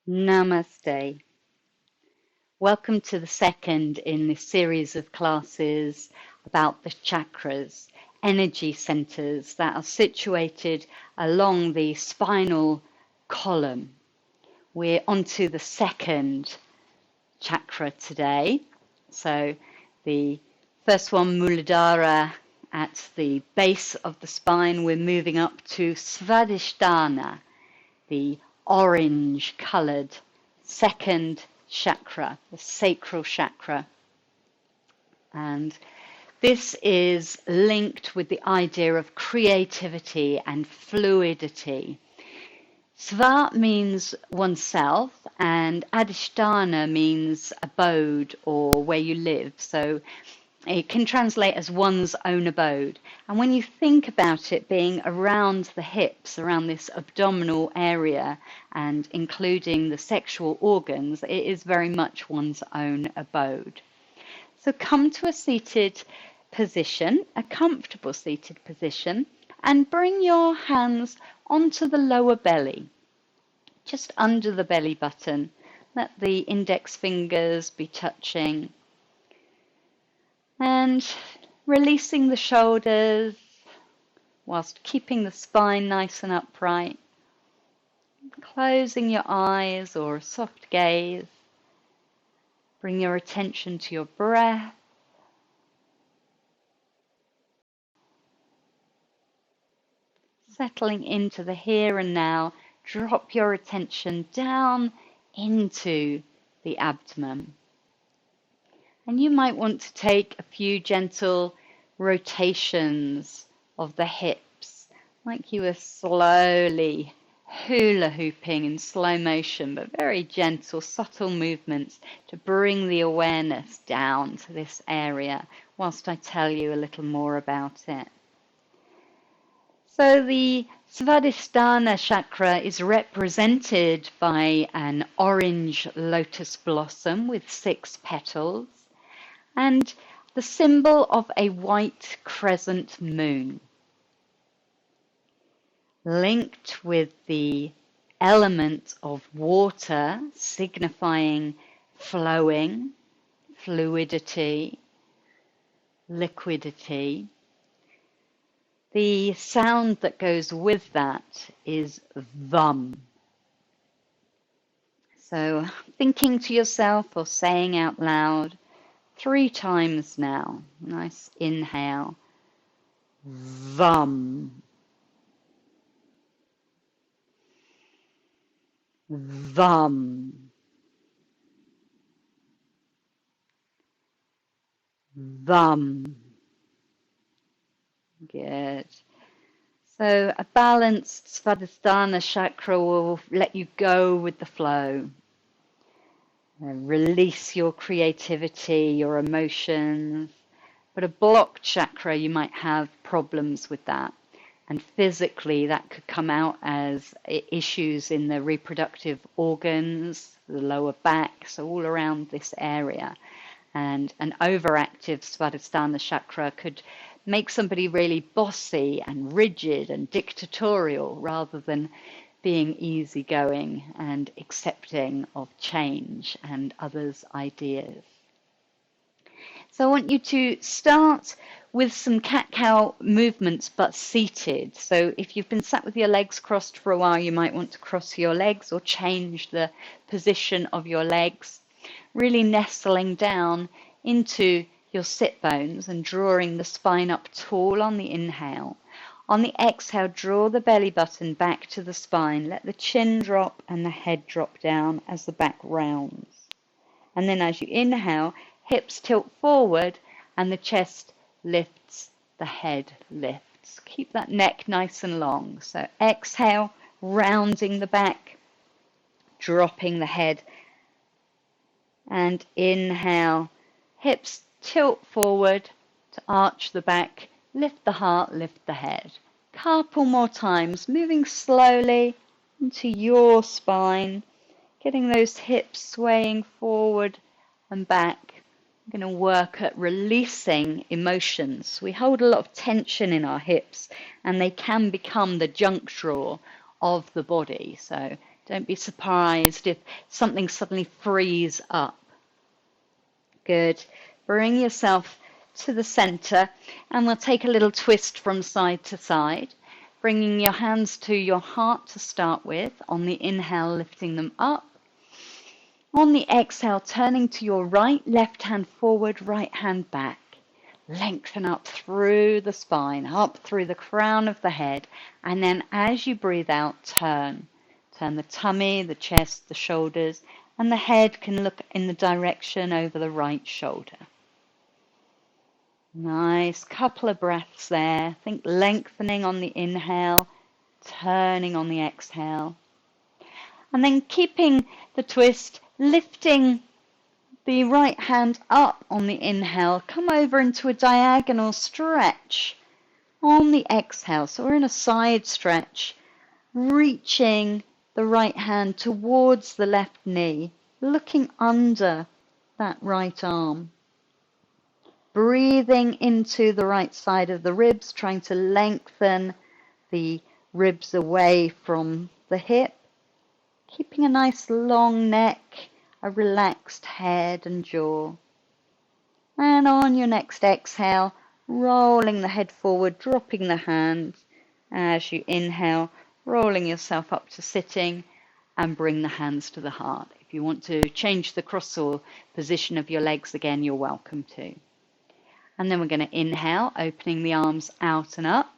Namaste. Welcome to the second in this series of classes about the chakras, energy centers that are situated along the spinal column. We're onto the second chakra today. So the first one, Muladhara, at the base of the spine. We're moving up to Swadisthana, the orange coloured second chakra, the sacral chakra. And this is linked with the idea of creativity and fluidity. Sva means oneself, and Adhisthana means abode or where you live. So it can translate as one's own abode. And when you think about it being around the hips, around this abdominal area, and including the sexual organs, it is very much one's own abode. So come to a seated position, a comfortable seated position, and bring your hands onto the lower belly, just under the belly button. Let the index fingers be touching. And releasing the shoulders whilst keeping the spine nice and upright. Closing your eyes or a soft gaze. Bring your attention to your breath. Settling into the here and now, drop your attention down into the abdomen. And you might want to take a few gentle rotations of the hips, like you were slowly hula hooping in slow motion, but very gentle, subtle movements to bring the awareness down to this area whilst I tell you a little more about it. So the Swadhisthana chakra is represented by an orange lotus blossom with 6 petals and the symbol of a white crescent moon, linked with the element of water, signifying flowing, fluidity, liquidity. The sound that goes with that is VUM. So thinking to yourself or saying out loud 3 times now. Nice inhale. VUM. VUM. VUM. Good. So a balanced Swadhisthana chakra will let you go with the flow. Release your creativity, your emotions. But a blocked chakra, you might have problems with that. And physically, that could come out as issues in the reproductive organs, the lower back, so all around this area. And an overactive Swadhisthana chakra could make somebody really bossy and rigid and dictatorial rather than being easygoing and accepting of change and others' ideas. So I want you to start with some cat-cow movements, but seated. So if you've been sat with your legs crossed for a while, you might want to cross your legs or change the position of your legs, really nestling down into your sit bones and drawing the spine up tall on the inhale. On the exhale, draw the belly button back to the spine. Let the chin drop and the head drop down as the back rounds. And then as you inhale, hips tilt forward and the chest lifts, the head lifts. Keep that neck nice and long. So exhale, rounding the back, dropping the head. And inhale, hips tilt forward to arch the back, lift the heart, lift the head. Couple more times, moving slowly into your spine, getting those hips swaying forward and back. I'm going to work at releasing emotions. We hold a lot of tension in our hips and they can become the junk drawer of the body. So Don't be surprised if something suddenly frees up. Good. Bring yourself to the center, and we'll take a little twist from side to side, bringing your hands to your heart to start with. On the inhale, lifting them up. On the exhale, turning to your right, left hand forward, right hand back. Lengthen up through the spine, up through the crown of the head, and then as you breathe out, turn. Turn the tummy, the chest, the shoulders, and the head can look in the direction over the right shoulder. Nice, couple of breaths there. Think lengthening on the inhale, turning on the exhale. And then keeping the twist, lifting the right hand up on the inhale. Come over into a diagonal stretch on the exhale. So we're in a side stretch, reaching the right hand towards the left knee, looking under that right arm. Breathing into the right side of the ribs, trying to lengthen the ribs away from the hip. Keeping a nice long neck, a relaxed head and jaw. And on your next exhale, rolling the head forward, dropping the hands. As you inhale, rolling yourself up to sitting and bring the hands to the heart. If you want to change the cross or position of your legs again, you're welcome to. And then we're going to inhale, opening the arms out and up.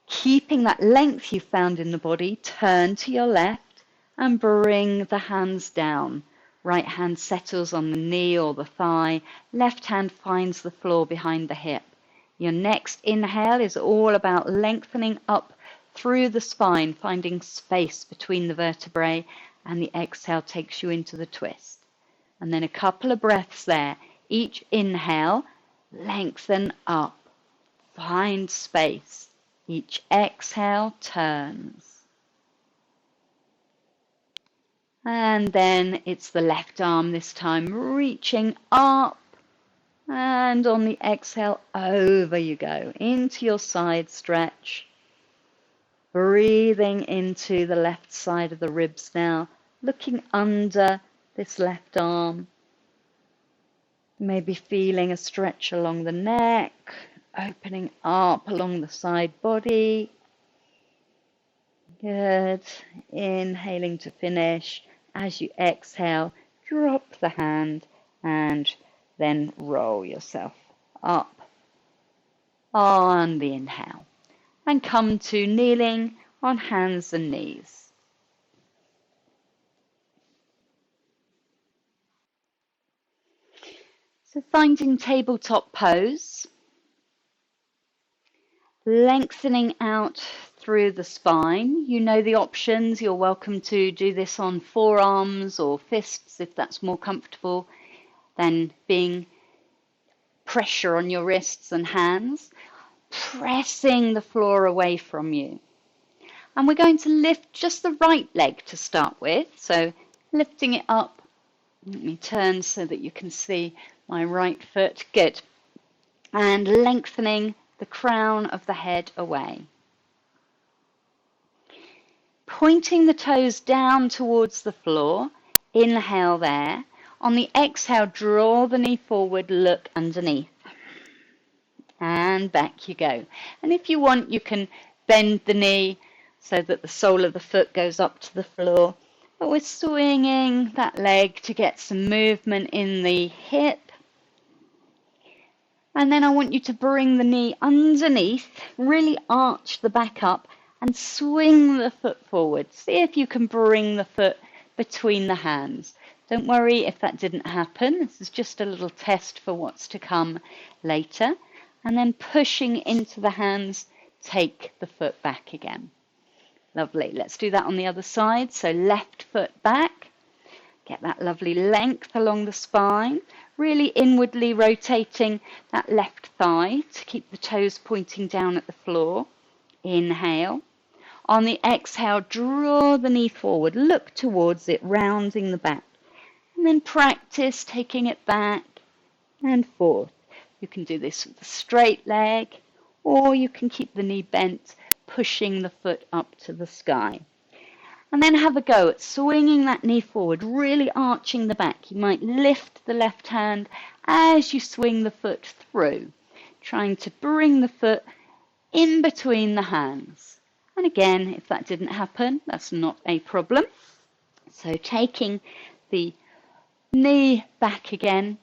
Keeping that length you found in the body, turn to your left and bring the hands down. Right hand settles on the knee or the thigh. Left hand finds the floor behind the hip. Your next inhale is all about lengthening up through the spine, finding space between the vertebrae, and the exhale takes you into the twist. And then a couple of breaths there. Each inhale, lengthen up, find space. Each exhale turns. And then it's the left arm this time, reaching up. And on the exhale, over you go, into your side stretch. Breathing into the left side of the ribs now, looking under this left arm. Maybe feeling a stretch along the neck, opening up along the side body. Good. Inhaling to finish. As you exhale, drop the hand and then roll yourself up on the inhale. And come to kneeling on hands and knees. So finding tabletop pose, lengthening out through the spine. You know the options. You're welcome to do this on forearms or fists if that's more comfortable than being pressure on your wrists and hands. Pressing the floor away from you. And we're going to lift just the right leg to start with. So lifting it up. Let me turn so that you can see my right foot. Good. And lengthening the crown of the head away. Pointing the toes down towards the floor. Inhale there. On the exhale, draw the knee forward, look underneath. And back you go. And if you want, you can bend the knee so that the sole of the foot goes up to the floor. But we're swinging that leg to get some movement in the hip. And then I want you to bring the knee underneath, really arch the back up and swing the foot forward. See if you can bring the foot between the hands. Don't worry if that didn't happen. This is just a little test for what's to come later. And then pushing into the hands, take the foot back again. Lovely. Let's do that on the other side. So left foot back. Get that lovely length along the spine. Really inwardly rotating that left thigh to keep the toes pointing down at the floor. Inhale. On the exhale, draw the knee forward. Look towards it, rounding the back. And then practice taking it back and forth. You can do this with a straight leg, or you can keep the knee bent, pushing the foot up to the sky. And then have a go at swinging that knee forward, really arching the back. You might lift the left hand as you swing the foot through, trying to bring the foot in between the hands. And again, if that didn't happen, that's not a problem. So taking the knee back again,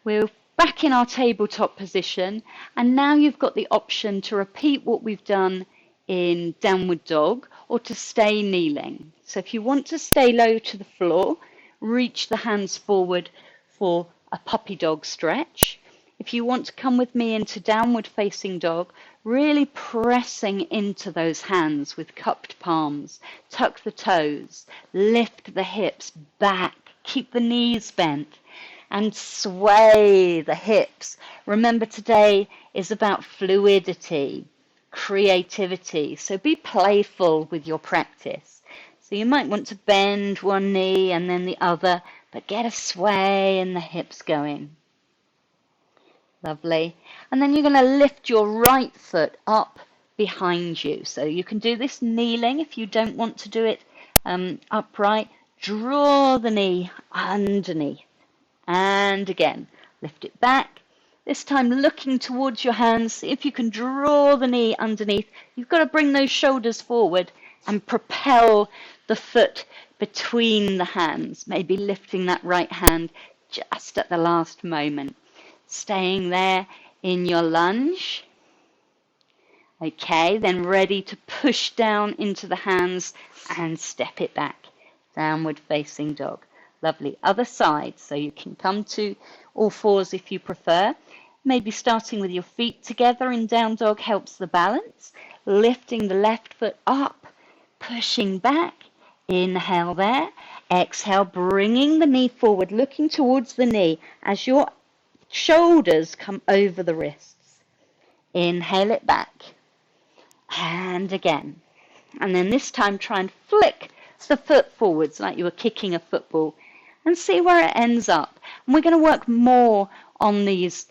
we're back in our tabletop position, and now you've got the option to repeat what we've done in downward dog or to stay kneeling. So if you want to stay low to the floor, reach the hands forward for a puppy dog stretch. If you want to come with me into downward facing dog, really pressing into those hands with cupped palms, tuck the toes, lift the hips back, keep the knees bent, and sway the hips. Remember, today is about fluidity, creativity, so be playful with your practice. So you might want to bend one knee and then the other, but get a sway in the hips going. Lovely. And then you're going to lift your right foot up behind you. So you can do this kneeling if you don't want to do it upright. Draw the knee underneath. And again, lift it back. This time looking towards your hands. See if you can draw the knee underneath. You've got to bring those shoulders forward and propel the foot between the hands. Maybe lifting that right hand just at the last moment. Staying there in your lunge. Okay, then ready to push down into the hands and step it back. Downward facing dog. Lovely. Other side, so you can come to all fours if you prefer. Maybe starting with your feet together in down dog helps the balance. Lifting the left foot up, pushing back. Inhale there. Exhale, bringing the knee forward, looking towards the knee as your shoulders come over the wrists. Inhale it back. And again. And then this time try and flick the foot forwards like you were kicking a football and see where it ends up. And we're going to work more on these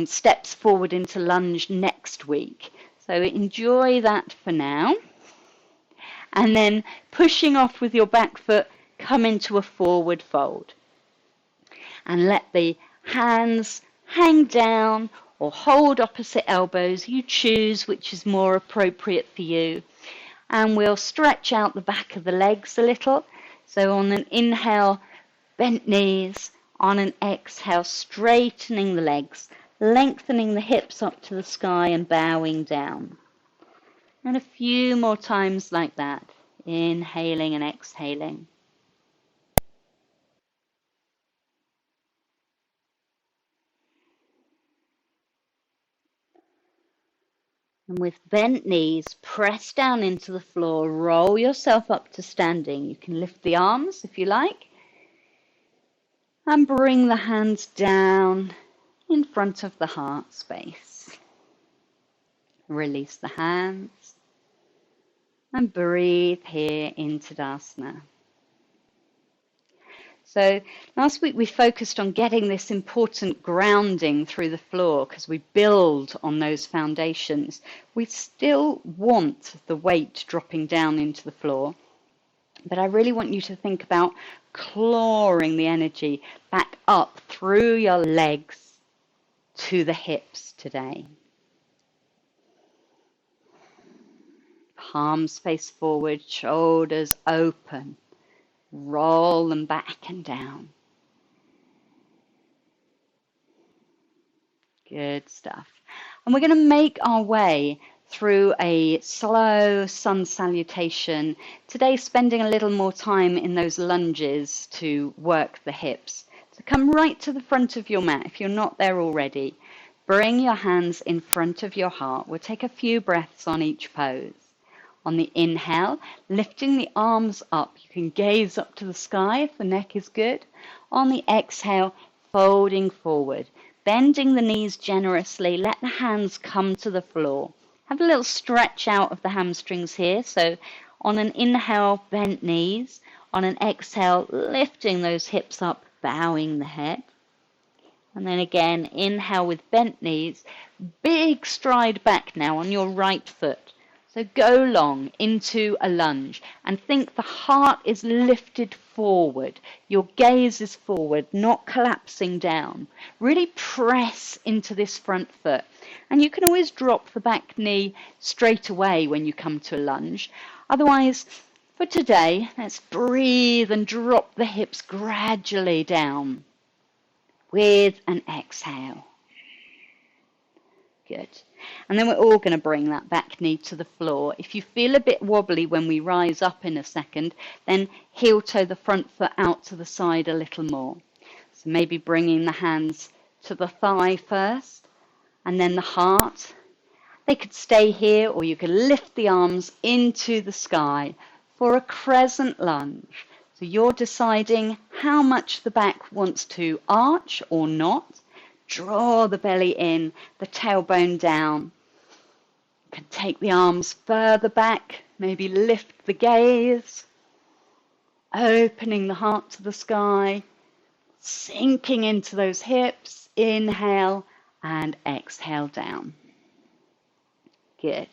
steps forward into lunge next week. So enjoy that for now. And then pushing off with your back foot, come into a forward fold. And let the hands hang down or hold opposite elbows. You choose which is more appropriate for you. And we'll stretch out the back of the legs a little. So on an inhale, bent knees. On an exhale, straightening the legs, lengthening the hips up to the sky and bowing down. And a few more times like that, inhaling and exhaling. And with bent knees, press down into the floor, roll yourself up to standing. You can lift the arms if you like. And bring the hands down in front of the heart space. Release the hands. And breathe here in Tadasana. So last week we focused on getting this important grounding through the floor because we build on those foundations. We still want the weight dropping down into the floor, but I really want you to think about clawing the energy back up through your legs to the hips today. Palms face forward, shoulders open. Roll them back and down. Good stuff. And we're going to make our way through a slow sun salutation. Today, spending a little more time in those lunges to work the hips. So come right to the front of your mat if you're not there already. Bring your hands in front of your heart. We'll take a few breaths on each pose. On the inhale, lifting the arms up. You can gaze up to the sky if the neck is good. On the exhale, folding forward. Bending the knees generously. Let the hands come to the floor. Have a little stretch out of the hamstrings here. So on an inhale, bent knees. On an exhale, lifting those hips up, bowing the head. And then again, inhale with bent knees. Big stride back now on your right foot. So go long into a lunge and think the heart is lifted forward. Your gaze is forward, not collapsing down. Really press into this front foot. And you can always drop the back knee straight away when you come to a lunge. Otherwise, for today, let's breathe and drop the hips gradually down with an exhale. Good. And then we're all going to bring that back knee to the floor. If you feel a bit wobbly when we rise up in a second, then heel toe the front foot out to the side a little more. So maybe bringing the hands to the thigh first, and then the heart. They could stay here, or you could lift the arms into the sky for a crescent lunge. So you're deciding how much the back wants to arch or not. Draw the belly in, the tailbone down. You can take the arms further back, maybe lift the gaze, opening the heart to the sky, sinking into those hips. Inhale and exhale down. Good.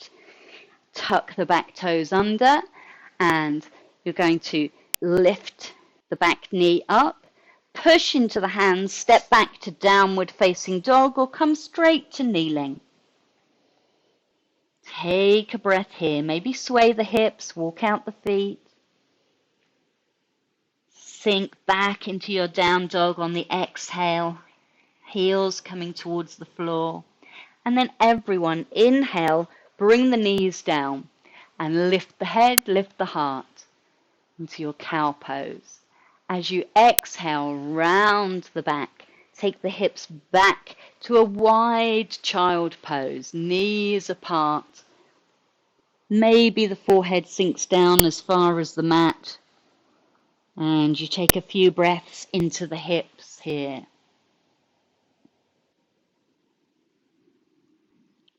Tuck the back toes under, and you're going to lift the back knee up. Push into the hands, step back to downward facing dog, or come straight to kneeling. Take a breath here. Maybe sway the hips, walk out the feet. Sink back into your down dog on the exhale. Heels coming towards the floor. And then everyone, inhale, bring the knees down and lift the head, lift the heart into your cow pose. As you exhale, round the back, take the hips back to a wide child pose, knees apart. Maybe the forehead sinks down as far as the mat, and you take a few breaths into the hips here.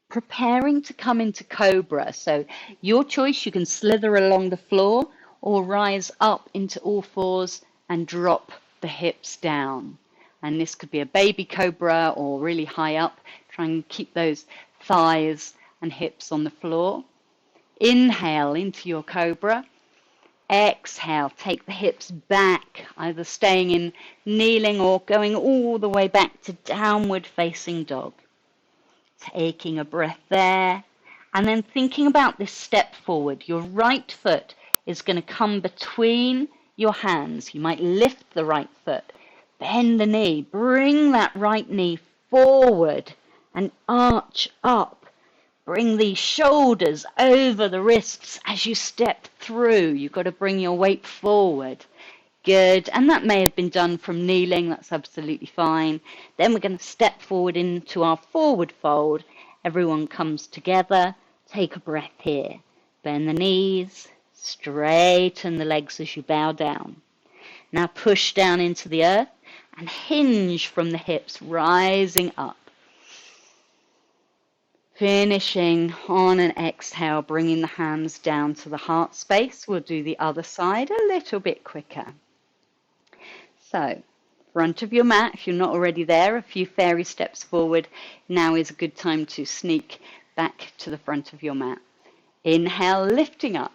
Preparing to come into cobra, so your choice, you can slither along the floor or rise up into all fours and drop the hips down. And this could be a baby cobra or really high up. Try and keep those thighs and hips on the floor. Inhale into your cobra. Exhale, take the hips back, either staying in kneeling or going all the way back to downward facing dog. Taking a breath there, and then thinking about this step forward. Your right foot is going to come between your hands. You might lift the right foot, bend the knee, bring that right knee forward and arch up. Bring the shoulders over the wrists as you step through. You've got to bring your weight forward. Good, and that may have been done from kneeling, that's absolutely fine. Then we're going to step forward into our forward fold. Everyone comes together, take a breath here. Bend the knees, straighten the legs as you bow down. Now push down into the earth and hinge from the hips, rising up. Finishing on an exhale, bringing the hands down to the heart space. We'll do the other side a little bit quicker. So, front of your mat, if you're not already there, a few fairy steps forward. Now is a good time to sneak back to the front of your mat. Inhale, lifting up.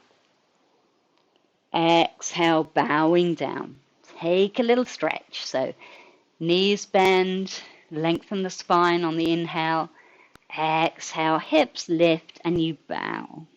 Exhale, bowing down. Take a little stretch. So, knees bend, lengthen the spine on the inhale. Exhale, hips lift, and you bow.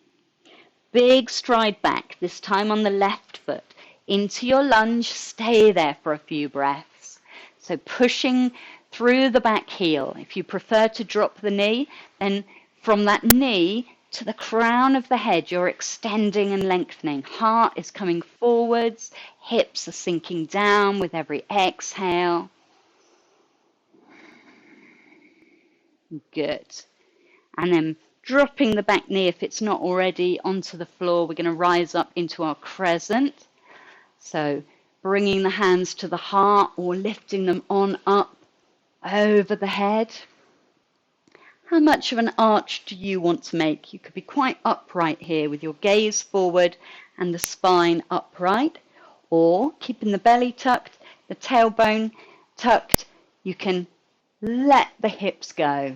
Big stride back, this time on the left foot. Into your lunge, stay there for a few breaths. So pushing through the back heel. If you prefer to drop the knee, then from that knee to the crown of the head, you're extending and lengthening. Heart is coming forwards, hips are sinking down with every exhale. Good. And then dropping the back knee, if it's not already, onto the floor. We're going to rise up into our crescent. So bringing the hands to the heart or lifting them on up over the head. How much of an arch do you want to make? You could be quite upright here with your gaze forward and the spine upright, or keeping the belly tucked, the tailbone tucked. You can let the hips go.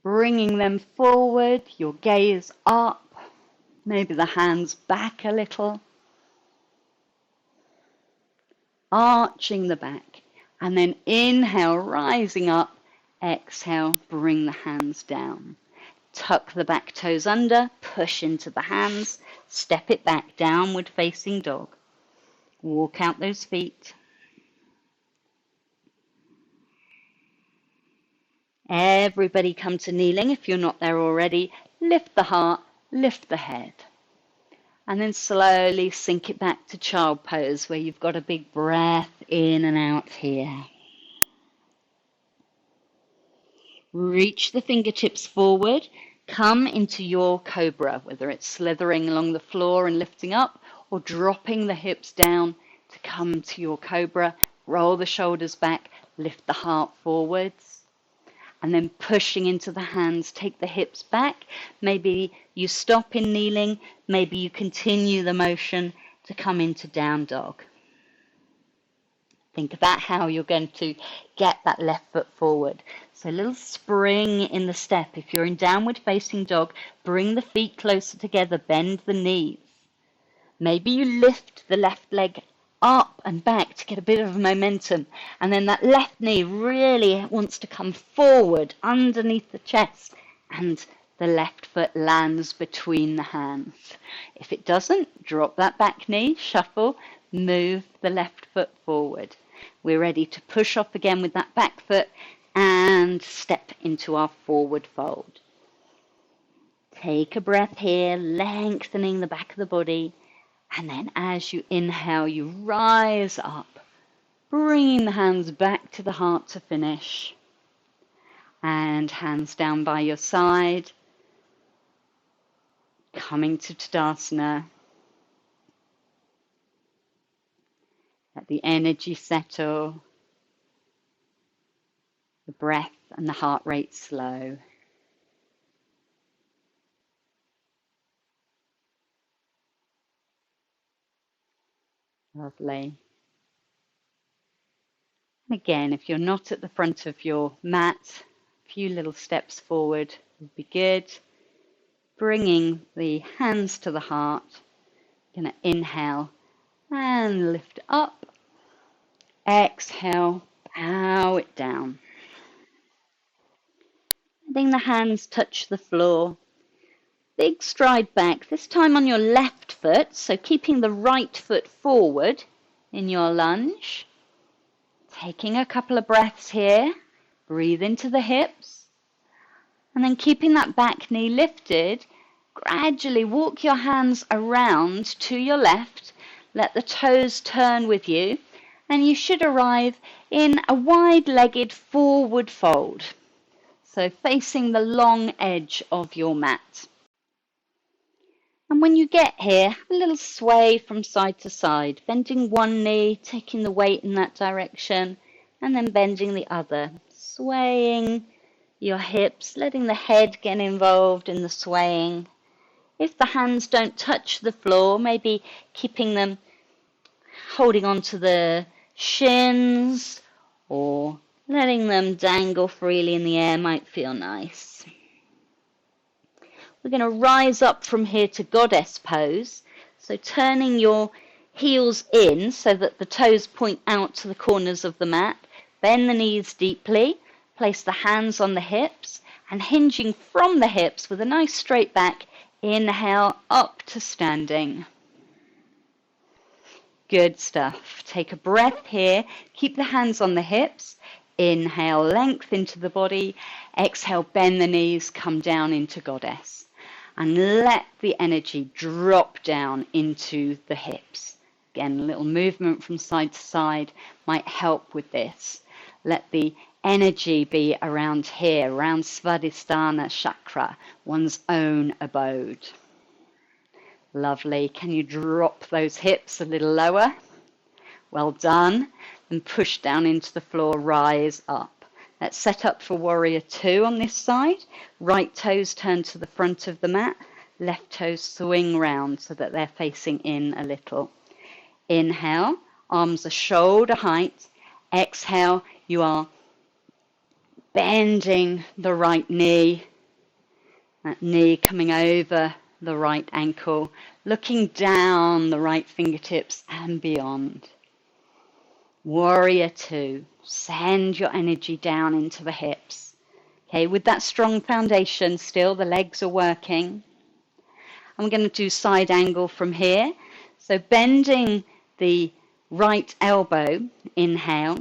bringing them forward, your gaze up, maybe the hands back a little, arching the back, and then inhale, rising up, exhale, bring the hands down. Tuck the back toes under, push into the hands, step it back, downward facing dog. Walk out those feet. Everybody come to kneeling if you're not there already. Lift the heart, lift the head. And then slowly sink it back to child pose where you've got a big breath in and out here. Reach the fingertips forward. Come into your cobra, whether it's slithering along the floor and lifting up or dropping the hips down to come to your cobra. Roll the shoulders back, lift the heart forwards. And then pushing into the hands, take the hips back. Maybe you stop in kneeling. Maybe you continue the motion to come into down dog. Think about how you're going to get that left foot forward. So a little spring in the step. If you're in downward facing dog, bring the feet closer together, bend the knees. Maybe you lift the left leg up and back to get a bit of momentum, and then that left knee really wants to come forward underneath the chest, and the left foot lands between the hands. If it doesn't, drop that back knee, shuffle, move the left foot forward. We're ready to push off again with that back foot and step into our forward fold. Take a breath here, lengthening the back of the body. And then as you inhale, you rise up, bringing the hands back to the heart to finish. And hands down by your side, coming to Tadasana. Let the energy settle, the breath and the heart rate slow. Lovely. And again, if you're not at the front of your mat, a few little steps forward would be good. Bringing the hands to the heart. Going to inhale and lift up. Exhale, bow it down. Letting the hands touch the floor. Big stride back, this time on your left foot, so keeping the right foot forward in your lunge. Taking a couple of breaths here. Breathe into the hips. And then keeping that back knee lifted, gradually walk your hands around to your left. Let the toes turn with you. And you should arrive in a wide-legged forward fold. So facing the long edge of your mat. And when you get here, have a little sway from side to side, bending one knee, taking the weight in that direction, and then bending the other, swaying your hips, letting the head get involved in the swaying. If the hands don't touch the floor, maybe keeping them holding on to the shins or letting them dangle freely in the air might feel nice. We're going to rise up from here to goddess pose. So turning your heels in so that the toes point out to the corners of the mat. Bend the knees deeply. Place the hands on the hips and hinging from the hips with a nice straight back. Inhale up to standing. Good stuff. Take a breath here. Keep the hands on the hips. Inhale, length into the body. Exhale, bend the knees, come down into goddess. And let the energy drop down into the hips. Again, a little movement from side to side might help with this. Let the energy be around here, around Swadisthana chakra, one's own abode. Lovely. Can you drop those hips a little lower? Well done. And push down into the floor, rise up. Let's set up for warrior two on this side. Right toes turn to the front of the mat. Left toes swing round so that they're facing in a little. Inhale, arms are shoulder height. Exhale, you are bending the right knee, That knee coming over the right ankle, looking down the right fingertips and beyond. Warrior two. Send your energy down into the hips. Okay, with that strong foundation still, the legs are working. I'm going to do side angle from here. So bending the right elbow, inhale.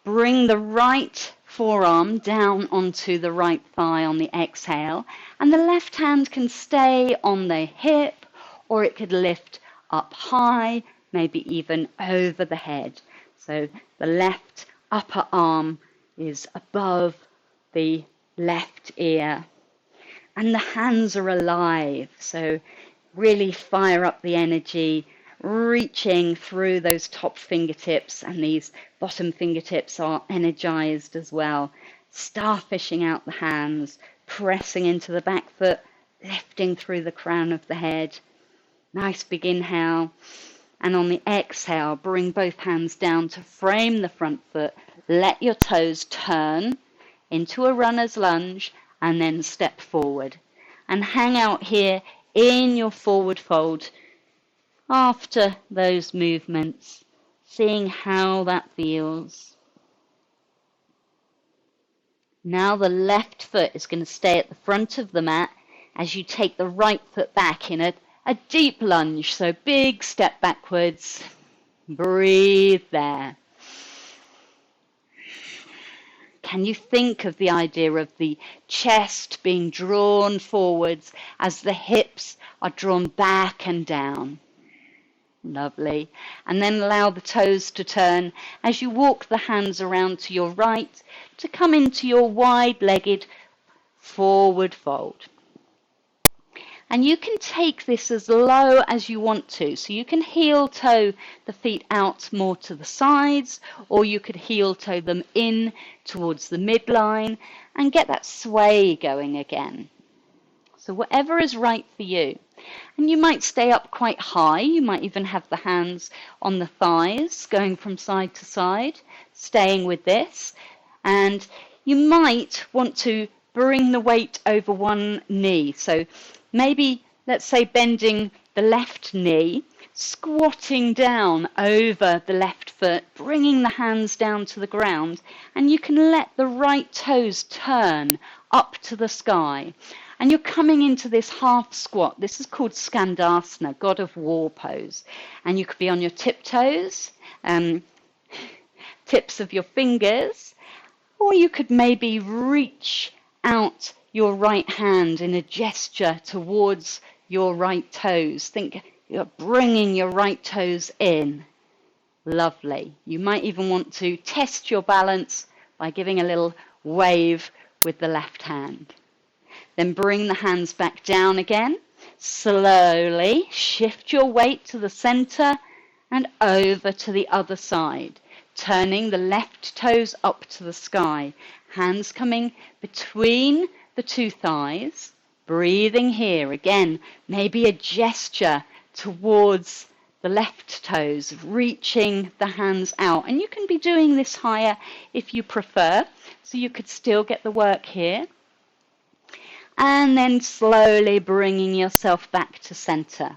Bring the right forearm down onto the right thigh on the exhale. And the left hand can stay on the hip, or it could lift up high, maybe even over the head. So the left upper arm is above the left ear. And the hands are alive, so really fire up the energy, reaching through those top fingertips, and these bottom fingertips are energized as well. Starfishing out the hands, pressing into the back foot, lifting through the crown of the head. Nice big inhale. And on the exhale, bring both hands down to frame the front foot. Let your toes turn into a runner's lunge and then step forward. And hang out here in your forward fold after those movements, seeing how that feels. Now the left foot is going to stay at the front of the mat as you take the right foot back in a deep lunge. So big step backwards. Breathe there. Can you think of the idea of the chest being drawn forwards as the hips are drawn back and down? Lovely. And then allow the toes to turn as you walk the hands around to your right to come into your wide-legged forward fold. And you can take this as low as you want to. So you can heel toe the feet out more to the sides, or you could heel toe them in towards the midline and get that sway going again. So whatever is right for you. And you might stay up quite high. You might even have the hands on the thighs going from side to side, staying with this. And you might want to bring the weight over one knee. So maybe, let's say, bending the left knee, squatting down over the left foot, bringing the hands down to the ground, and you can let the right toes turn up to the sky. And you're coming into this half squat. This is called Swadisthana, God of War pose. And you could be on your tiptoes, tips of your fingers, or you could maybe reach out your right hand in a gesture towards your right toes. Think you're bringing your right toes in. Lovely. You might even want to test your balance by giving a little wave with the left hand. Then bring the hands back down again. Slowly shift your weight to the center and over to the other side, turning the left toes up to the sky. Hands coming between the two thighs, breathing here. Again, maybe a gesture towards the left toes, reaching the hands out. And you can be doing this higher if you prefer, so you could still get the work here. And then slowly bringing yourself back to center.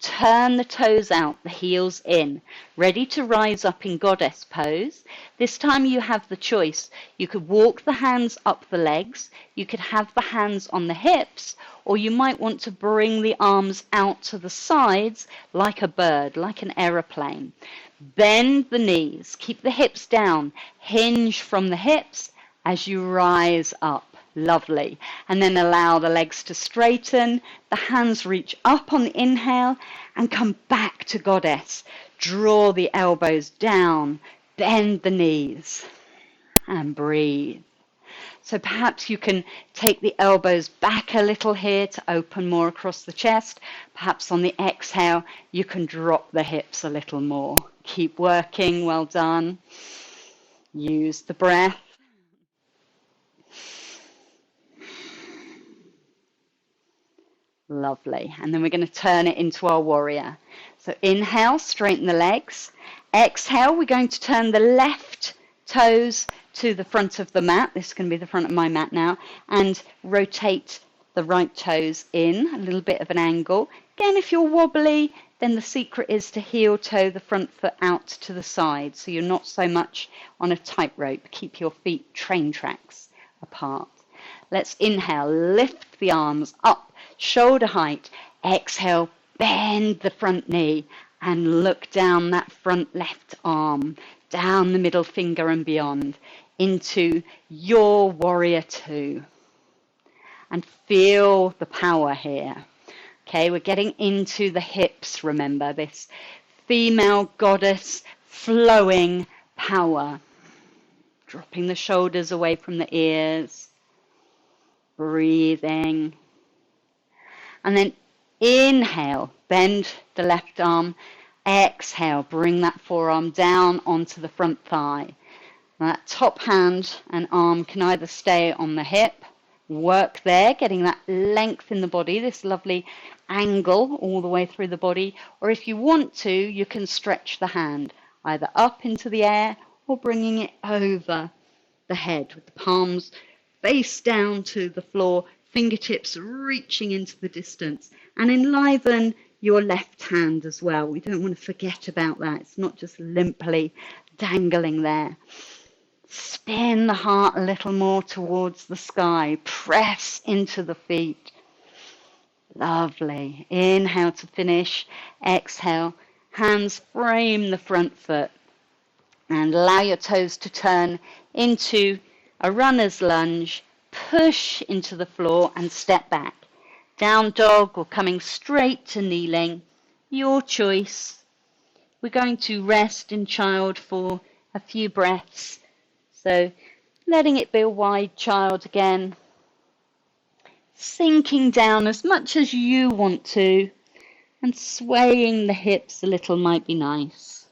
Turn the toes out, the heels in, ready to rise up in goddess pose. This time you have the choice. You could walk the hands up the legs, you could have the hands on the hips, or you might want to bring the arms out to the sides like a bird, like an aeroplane. Bend the knees, keep the hips down, hinge from the hips as you rise up. Lovely. And then allow the legs to straighten, the hands reach up on the inhale and come back to goddess. Draw the elbows down, bend the knees and breathe. So perhaps you can take the elbows back a little here to open more across the chest. Perhaps on the exhale, you can drop the hips a little more. Keep working. Well done. Use the breath. Lovely. And then we're going to turn it into our warrior. So inhale, straighten the legs. Exhale, we're going to turn the left toes to the front of the mat. This is going to be the front of my mat now. And rotate the right toes in, a little bit of an angle. Again, if you're wobbly, then the secret is to heel toe the front foot out to the side, so you're not so much on a tightrope. Keep your feet train tracks apart. Let's inhale, lift the arms up, shoulder height. Exhale, bend the front knee and look down that front left arm, down the middle finger and beyond, into your warrior two. And feel the power here. Okay, we're getting into the hips, remember, this female goddess flowing power. Dropping the shoulders away from the ears. Breathing. And then inhale, bend the left arm. Exhale, bring that forearm down onto the front thigh. That top hand and arm can either stay on the hip, work there, getting that length in the body, this lovely angle all the way through the body, or if you want to, you can stretch the hand either up into the air or bringing it over the head with the palms face down to the floor, fingertips reaching into the distance, and enliven your left hand as well. We don't want to forget about that. It's not just limply dangling there. Spin the heart a little more towards the sky. Press into the feet. Lovely. Inhale to finish. Exhale. Hands frame the front foot. And allow your toes to turn into a runner's lunge. Push into the floor and step back. Down dog or coming straight to kneeling. Your choice. We're going to rest in child for a few breaths. So letting it be a wide child again. Sinking down as much as you want to. And swaying the hips a little might be nice.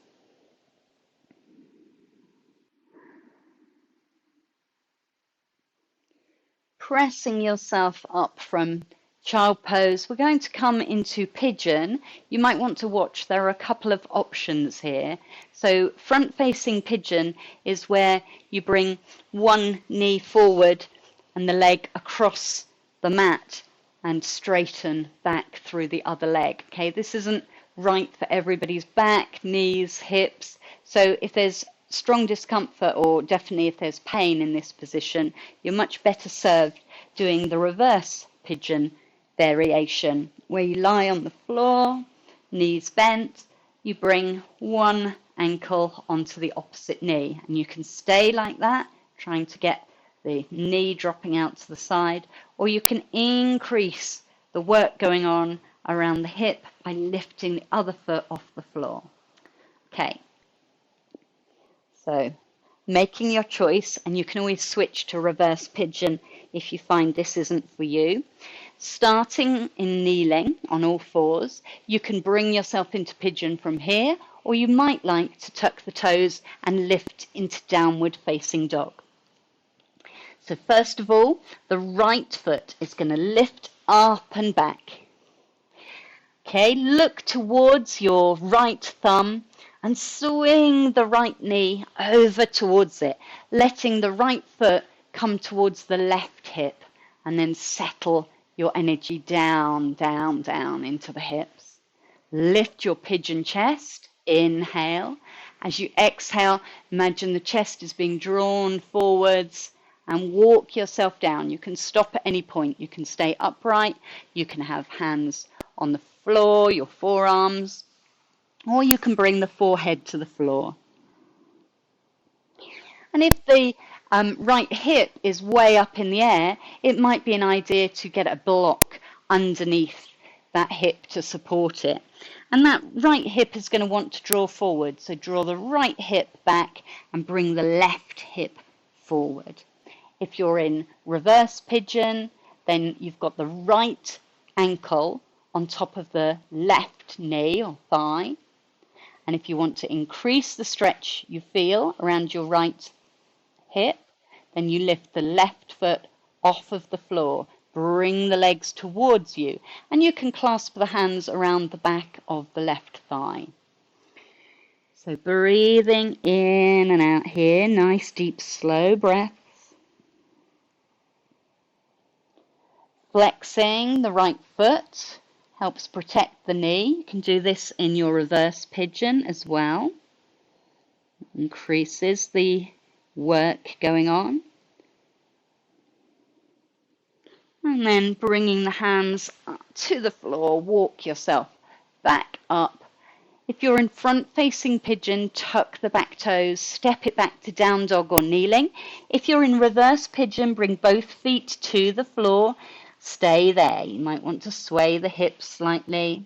Pressing yourself up from child pose, we're going to come into pigeon. You might want to watch, there are a couple of options here. So front facing pigeon is where you bring one knee forward and the leg across the mat and straighten back through the other leg. Okay, this isn't right for everybody's back, knees, hips. So if there's strong discomfort, or definitely if there's pain in this position, you're much better served doing the reverse pigeon variation, where you lie on the floor, knees bent, you bring one ankle onto the opposite knee, and you can stay like that, trying to get the knee dropping out to the side, or you can increase the work going on around the hip by lifting the other foot off the floor. Okay, so making your choice, and you can always switch to reverse pigeon if you find this isn't for you. Starting in kneeling on all fours, you can bring yourself into pigeon from here, or you might like to tuck the toes and lift into downward facing dog. So first of all, the right foot is going to lift up and back. Okay, look towards your right thumb and swing the right knee over towards it, letting the right foot come towards the left hip, and then settle your energy down, down, down into the hips. Lift your pigeon chest, inhale. As you exhale, imagine the chest is being drawn forwards, and walk yourself down. You can stop at any point. You can stay upright. You can have hands on the floor, your forearms, or you can bring the forehead to the floor. And if the right hip is way up in the air, it might be an idea to get a block underneath that hip to support it. And that right hip is going to want to draw forward. So draw the right hip back and bring the left hip forward. If you're in reverse pigeon, then you've got the right ankle on top of the left knee or thigh. And if you want to increase the stretch you feel around your right hip, then you lift the left foot off of the floor, bring the legs towards you, and you can clasp the hands around the back of the left thigh. So breathing in and out here, nice deep slow breaths. Flexing the right foot helps protect the knee. You can do this in your reverse pigeon as well. Increases the work going on. And then bringing the hands up to the floor, walk yourself back up. If you're in front-facing pigeon, tuck the back toes, step it back to down dog or kneeling. If you're in reverse pigeon, bring both feet to the floor. Stay there. You might want to sway the hips slightly.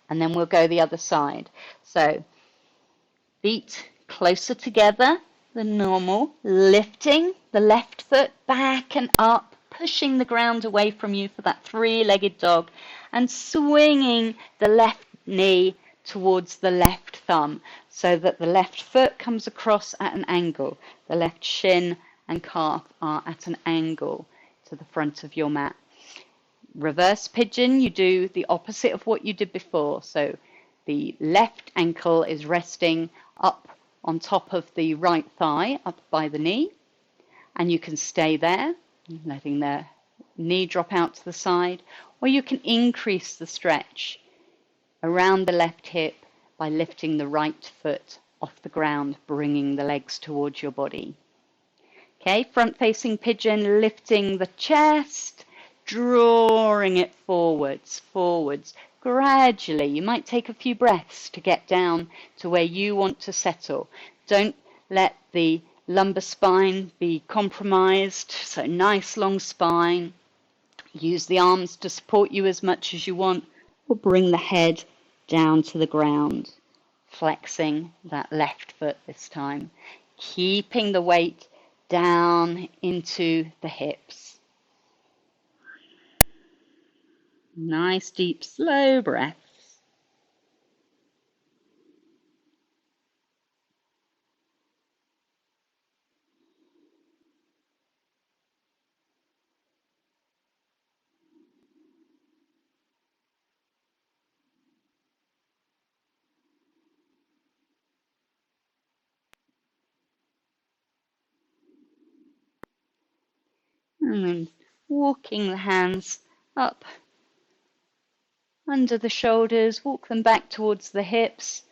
And then we'll go the other side. So feet closer together than normal, lifting the left foot back and up, pushing the ground away from you for that three-legged dog, and swinging the left knee towards the left thumb so that the left foot comes across at an angle. The left shin and calf are at an angle to the front of your mat. Reverse pigeon, you do the opposite of what you did before. So the left ankle is resting up on top of the right thigh, up by the knee, and you can stay there, letting the knee drop out to the side, or you can increase the stretch around the left hip by lifting the right foot off the ground, bringing the legs towards your body. Okay, front-facing pigeon, lifting the chest, drawing it forwards, gradually. You might take a few breaths to get down to where you want to settle. Don't let the lumbar spine be compromised, so nice long spine. Use the arms to support you as much as you want, or bring the head down to the ground, flexing that left foot this time, keeping the weight down into the hips. Nice, deep, slow breaths. And then walking the hands up under the shoulders, walk them back towards the hips,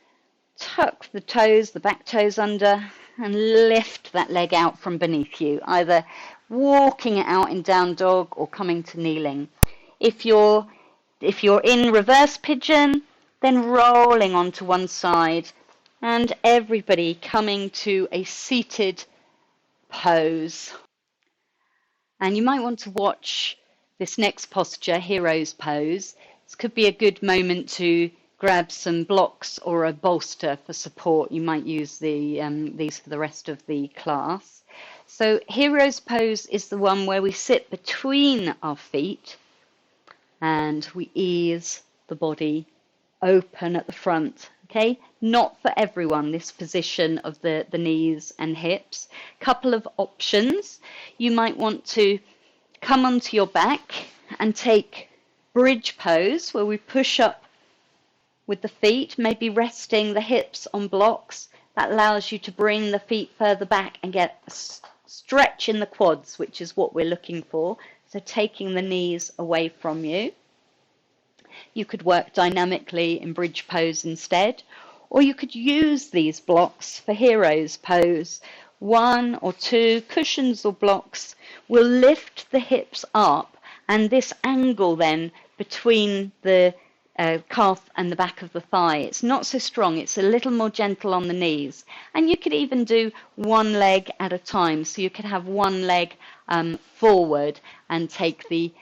tuck the toes, the back toes under, and lift that leg out from beneath you, either walking it out in down dog or coming to kneeling. If you're in reverse pigeon, then rolling onto one side, and everybody coming to a seated pose. And you might want to watch this next posture, hero's pose. This could be a good moment to grab some blocks or a bolster for support. You might use these for the rest of the class. So hero's pose is the one where we sit between our feet and we ease the body open at the front. Okay, not for everyone, this position of the knees and hips. Couple of options. You might want to come onto your back and take bridge pose, where we push up with the feet, maybe resting the hips on blocks. That allows you to bring the feet further back and get a stretch in the quads, which is what we're looking for. So taking the knees away from you. You could work dynamically in bridge pose instead, or you could use these blocks for hero's pose. One or two cushions or blocks will lift the hips up, and this angle then between the calf and the back of the thigh, it's not so strong, it's a little more gentle on the knees. And you could even do one leg at a time, so you could have one leg forward and take the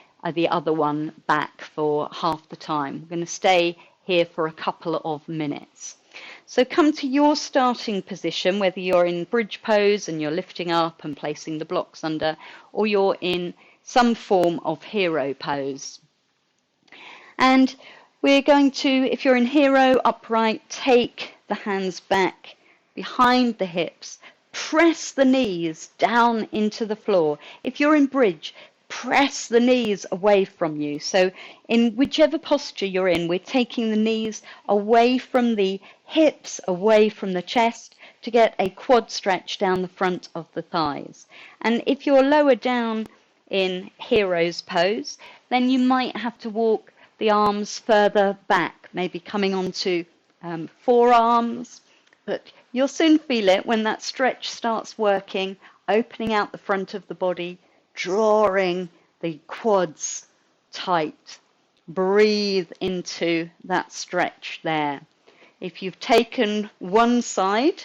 other one back for half the time. We're going to stay here for a couple of minutes. So come to your starting position, whether you're in bridge pose and you're lifting up and placing the blocks under, or you're in some form of hero pose. And we're going to, if you're in hero upright, take the hands back behind the hips, press the knees down into the floor. If you're in bridge, press the knees away from you. So in whichever posture you're in, we're taking the knees away from the hips, away from the chest, to get a quad stretch down the front of the thighs. And if you're lower down in hero's pose, then you might have to walk the arms further back, maybe coming onto forearms, but you'll soon feel it when that stretch starts working, opening out the front of the body, drawing the quads tight. Breathe into that stretch there. If you've taken one side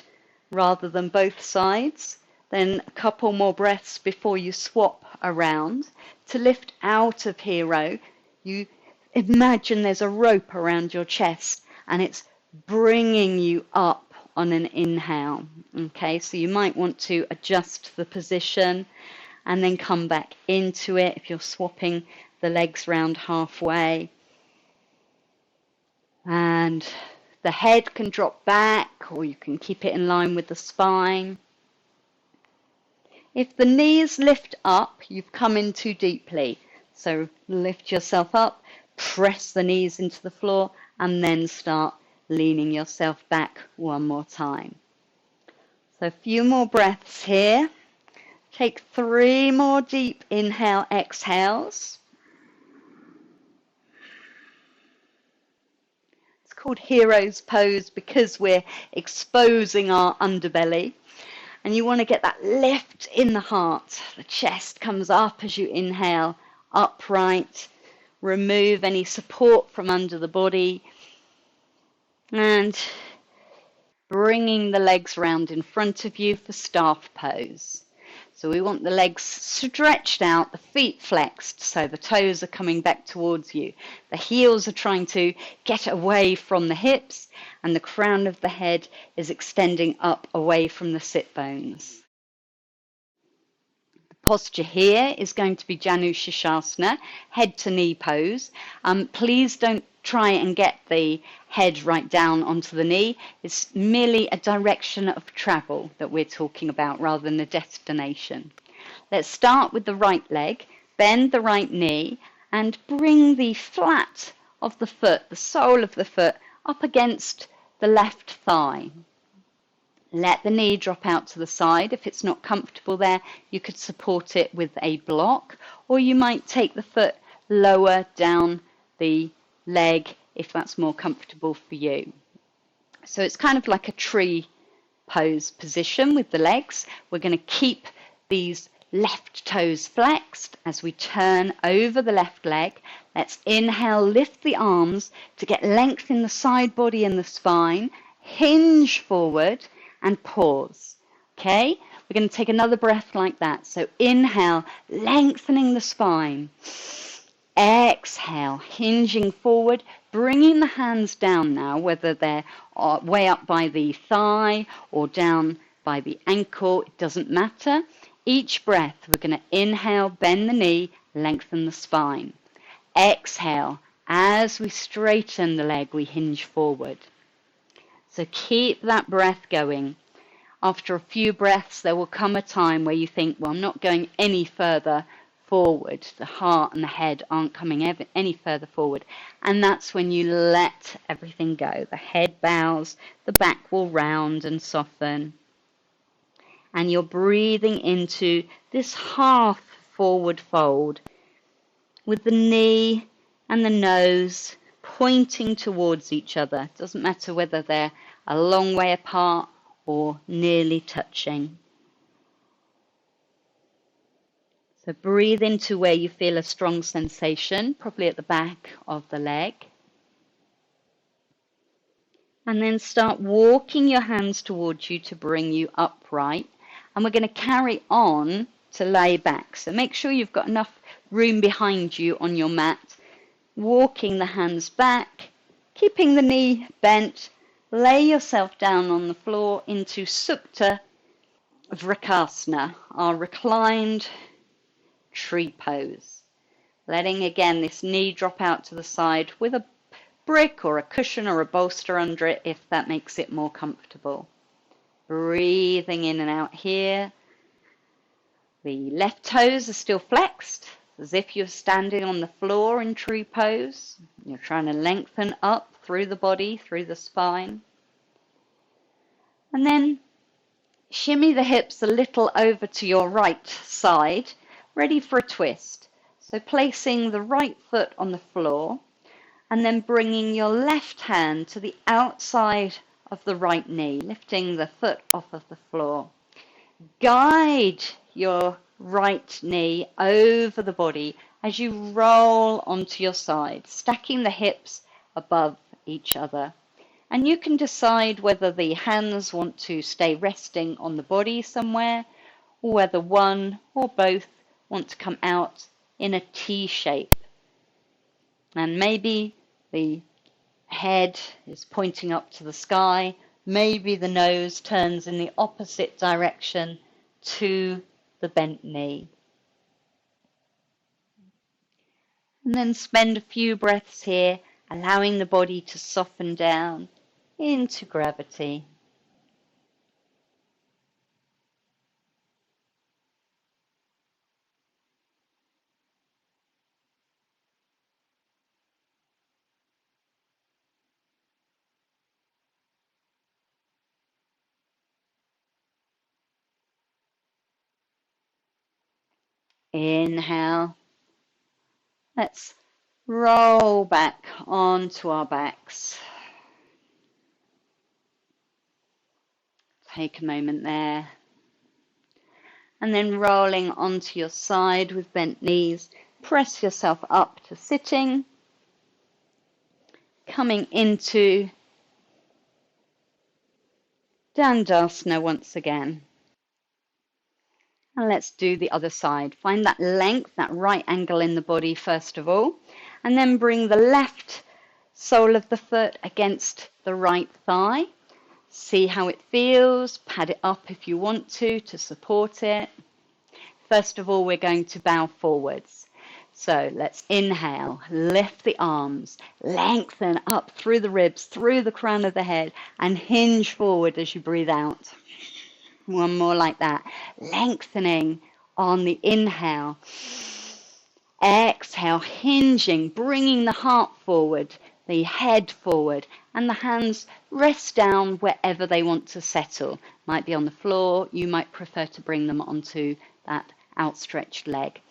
rather than both sides, then a couple more breaths before you swap around. To lift out of hero, you imagine there's a rope around your chest and it's bringing you up on an inhale. Okay, so you might want to adjust the position and then come back into it if you're swapping the legs round halfway. And the head can drop back, or you can keep it in line with the spine. If the knees lift up, you've come in too deeply. So lift yourself up, press the knees into the floor, and then start leaning yourself back one more time. So a few more breaths here. Take 3 more deep inhale, exhales. It's called hero's pose because we're exposing our underbelly. And you want to get that lift in the heart. The chest comes up as you inhale, upright. Remove any support from under the body. And bringing the legs round in front of you for staff pose. So we want the legs stretched out, the feet flexed, so the toes are coming back towards you. The heels are trying to get away from the hips, and the crown of the head is extending up away from the sit bones. The posture here is going to be Janu Shirshasana, head to knee pose. Please don't try and get the head right down onto the knee. It's merely a direction of travel that we're talking about rather than a destination. Let's start with the right leg, bend the right knee and bring the flat of the foot, the sole of the foot, up against the left thigh. Let the knee drop out to the side. If it's not comfortable there, you could support it with a block, or you might take the foot lower down the leg if that's more comfortable for you. So it's kind of like a tree pose position with the legs. We're going to keep these left toes flexed as we turn over the left leg. Let's inhale, lift the arms to get length in the side body and the spine. Hinge forward and pause. Okay, we're going to take another breath like that. So inhale, lengthening the spine. Exhale, hinging forward, bringing the hands down now, whether they're way up by the thigh or down by the ankle, it doesn't matter. Each breath, we're going to inhale, bend the knee, lengthen the spine. Exhale, as we straighten the leg, we hinge forward. So keep that breath going. After a few breaths, there will come a time where you think, well, I'm not going any further forward. The heart and the head aren't coming any further forward. And that's when you let everything go. The head bows, the back will round and soften. And you're breathing into this half forward fold with the knee and the nose pointing towards each other. It doesn't matter whether they're a long way apart or nearly touching. So breathe into where you feel a strong sensation, probably at the back of the leg. And then start walking your hands towards you to bring you upright. And we're going to carry on to lay back. So make sure you've got enough room behind you on your mat. Walking the hands back, keeping the knee bent. Lay yourself down on the floor into Supta Vrikasana, our reclined tree pose. Letting again this knee drop out to the side with a brick or a cushion or a bolster under it if that makes it more comfortable. Breathing in and out here. The left toes are still flexed as if you're standing on the floor in tree pose. You're trying to lengthen up through the body, through the spine. And then shimmy the hips a little over to your right side. ready for a twist. So placing the right foot on the floor and then bringing your left hand to the outside of the right knee, lifting the foot off of the floor. Guide your right knee over the body as you roll onto your side, stacking the hips above each other. And you can decide whether the hands want to stay resting on the body somewhere, or whether one or both want to come out in a T shape. And maybe the head is pointing up to the sky, maybe the nose turns in the opposite direction to the bent knee. And then spend a few breaths here, allowing the body to soften down into gravity. Inhale. Let's roll back onto our backs. Take a moment there. And then rolling onto your side with bent knees, press yourself up to sitting. Coming into Dandasana once again. And let's do the other side. Find that length, that right angle in the body first of all. And then bring the left sole of the foot against the right thigh. See how it feels. Pad it up if you want to support it. First of all, we're going to bow forwards. So let's inhale, lift the arms, lengthen up through the ribs, through the crown of the head, and hinge forward as you breathe out. One more like that. Lengthening on the inhale. Exhale, hinging, bringing the heart forward, the head forward, and the hands rest down wherever they want to settle. Might be on the floor. You might prefer to bring them onto that outstretched leg.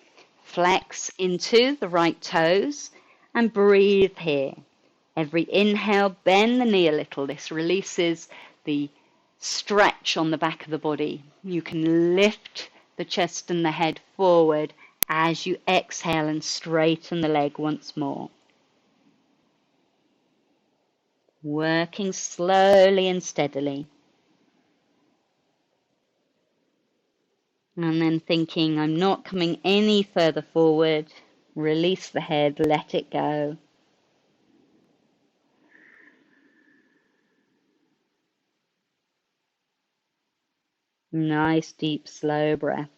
Flex into the right toes and breathe here. Every inhale, bend the knee a little. This releases the stretch on the back of the body. You can lift the chest and the head forward as you exhale and straighten the leg once more. Working slowly and steadily. And then thinking, I'm not coming any further forward. Release the head, let it go. Nice, deep, slow breaths.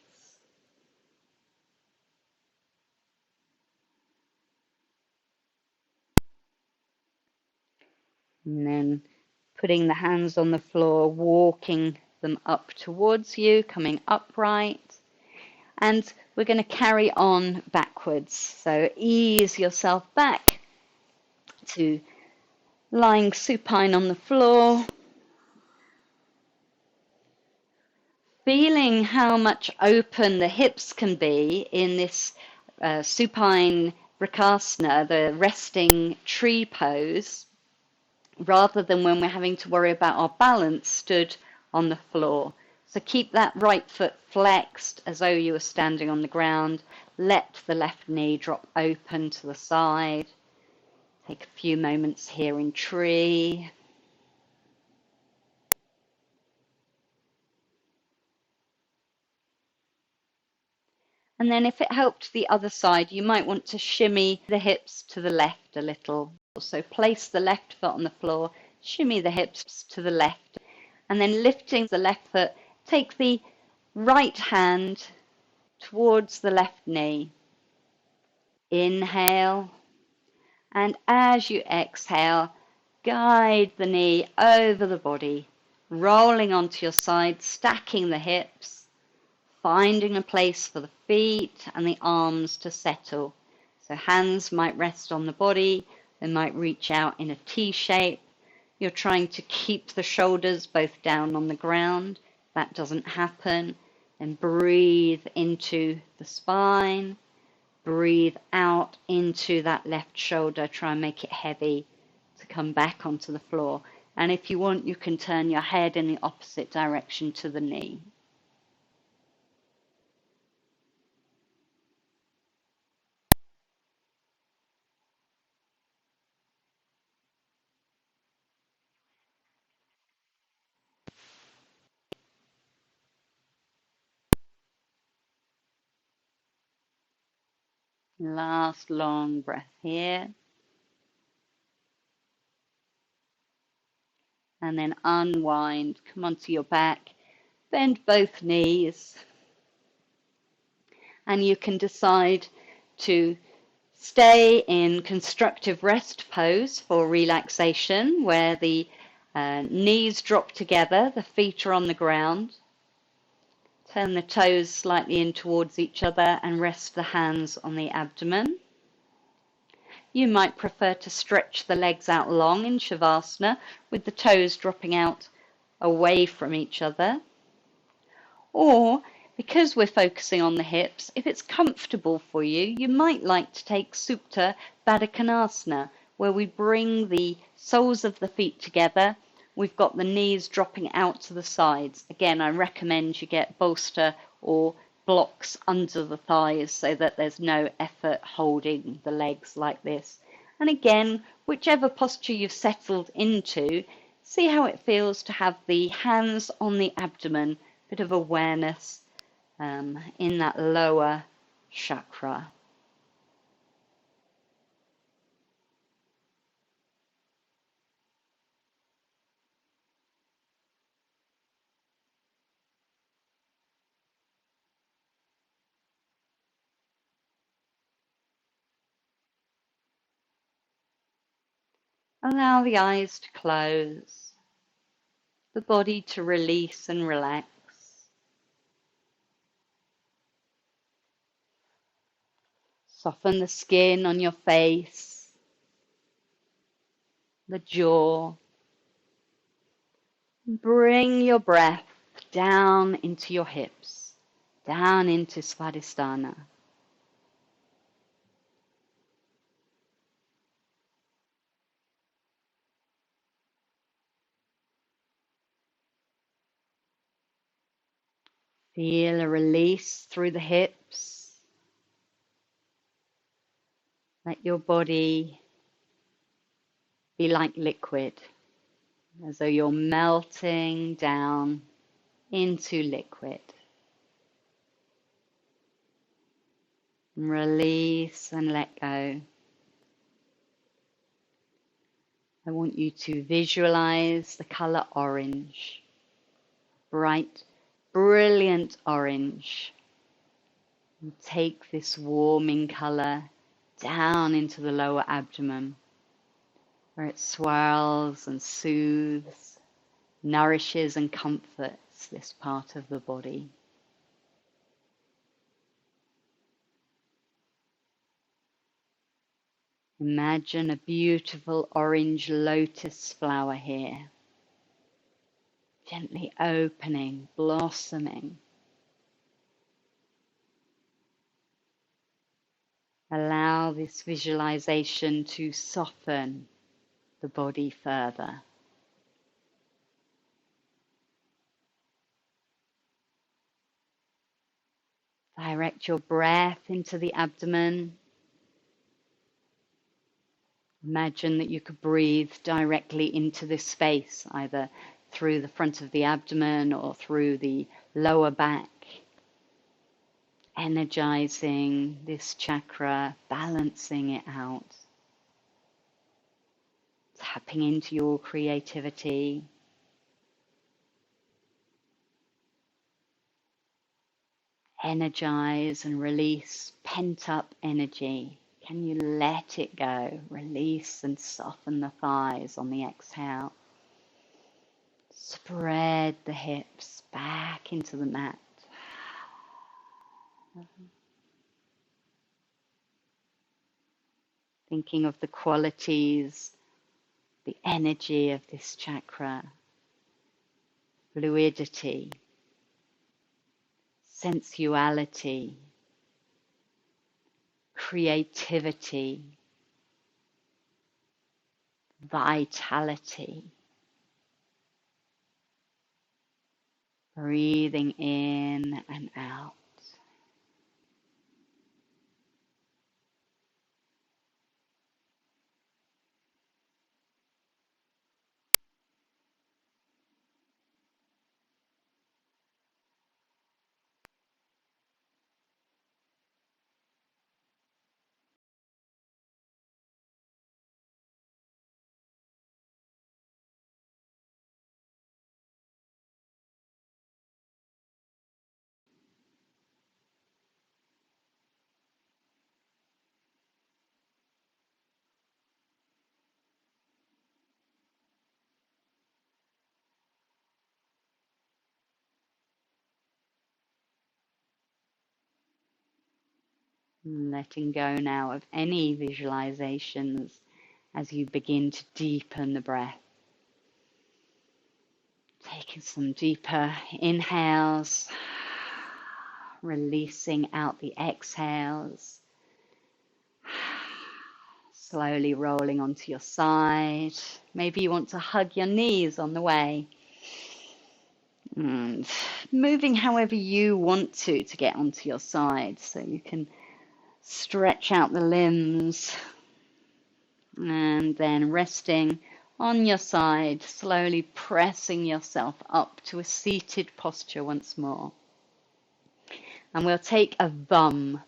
And then putting the hands on the floor, walking them up towards you, coming upright. And we're going to carry on backwards. So ease yourself back to lying supine on the floor. Feeling how much open the hips can be in this supine Vrksasana, the resting tree pose, rather than when we're having to worry about our balance stood on the floor. So keep that right foot flexed as though you were standing on the ground. Let the left knee drop open to the side. Take a few moments here in tree. And then if it helped the other side, you might want to shimmy the hips to the left a little. So place the left foot on the floor, shimmy the hips to the left, and then lifting the left foot, take the right hand towards the left knee. Inhale, and as you exhale, guide the knee over the body, rolling onto your side, stacking the hips, finding a place for the feet and the arms to settle. So hands might rest on the body, they might reach out in a T shape. You're trying to keep the shoulders both down on the ground. That doesn't happen. Then breathe into the spine. Breathe out into that left shoulder. Try and make it heavy to come back onto the floor. And if you want, you can turn your head in the opposite direction to the knee. Last long breath here. And then unwind. Come onto your back. Bend both knees. And you can decide to stay in constructive rest pose for relaxation, where the knees drop together, the feet are on the ground. Turn the toes slightly in towards each other and rest the hands on the abdomen. You might prefer to stretch the legs out long in Shavasana with the toes dropping out away from each other. Or, because we're focusing on the hips, if it's comfortable for you, you might like to take Supta Baddha Konasana, where we bring the soles of the feet together. We've got the knees dropping out to the sides. Again, I recommend you get bolster or blocks under the thighs so that there's no effort holding the legs like this. And again, whichever posture you've settled into, see how it feels to have the hands on the abdomen, bit of awareness in that lower chakra. Allow the eyes to close, the body to release and relax. Soften the skin on your face, the jaw. Bring your breath down into your hips, down into Swadisthana. Feel a release through the hips. Let your body be like liquid, as though you're melting down into liquid. Release and let go. I want you to visualize the color orange, bright, brilliant orange. And take this warming color down into the lower abdomen, where it swirls and soothes, nourishes and comforts this part of the body. Imagine a beautiful orange lotus flower here, gently opening, blossoming. Allow this visualization to soften the body further. Direct your breath into the abdomen. Imagine that you could breathe directly into this space, either through the front of the abdomen or through the lower back, energizing this chakra, balancing it out, tapping into your creativity. Energize and release pent-up energy. Can you let it go? Release and soften the thighs on the exhale. Spread the hips back into the mat. Thinking of the qualities, the energy of this chakra, fluidity, sensuality, creativity, vitality. Breathing in and out. Letting go now of any visualizations as you begin to deepen the breath. Taking some deeper inhales, releasing out the exhales, slowly rolling onto your side. Maybe you want to hug your knees on the way. And moving however you want to get onto your side, so you can stretch out the limbs, and then resting on your side, slowly pressing yourself up to a seated posture once more. And we'll take a VUM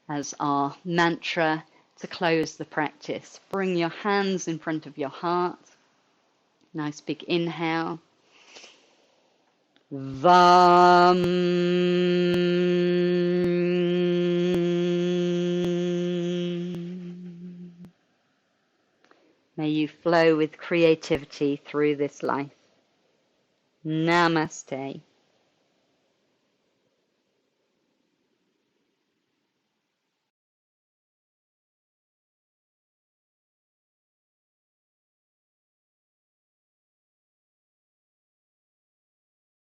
as our mantra to close the practice. Bring your hands in front of your heart. Nice big inhale. VUM. May you flow with creativity through this life. Namaste.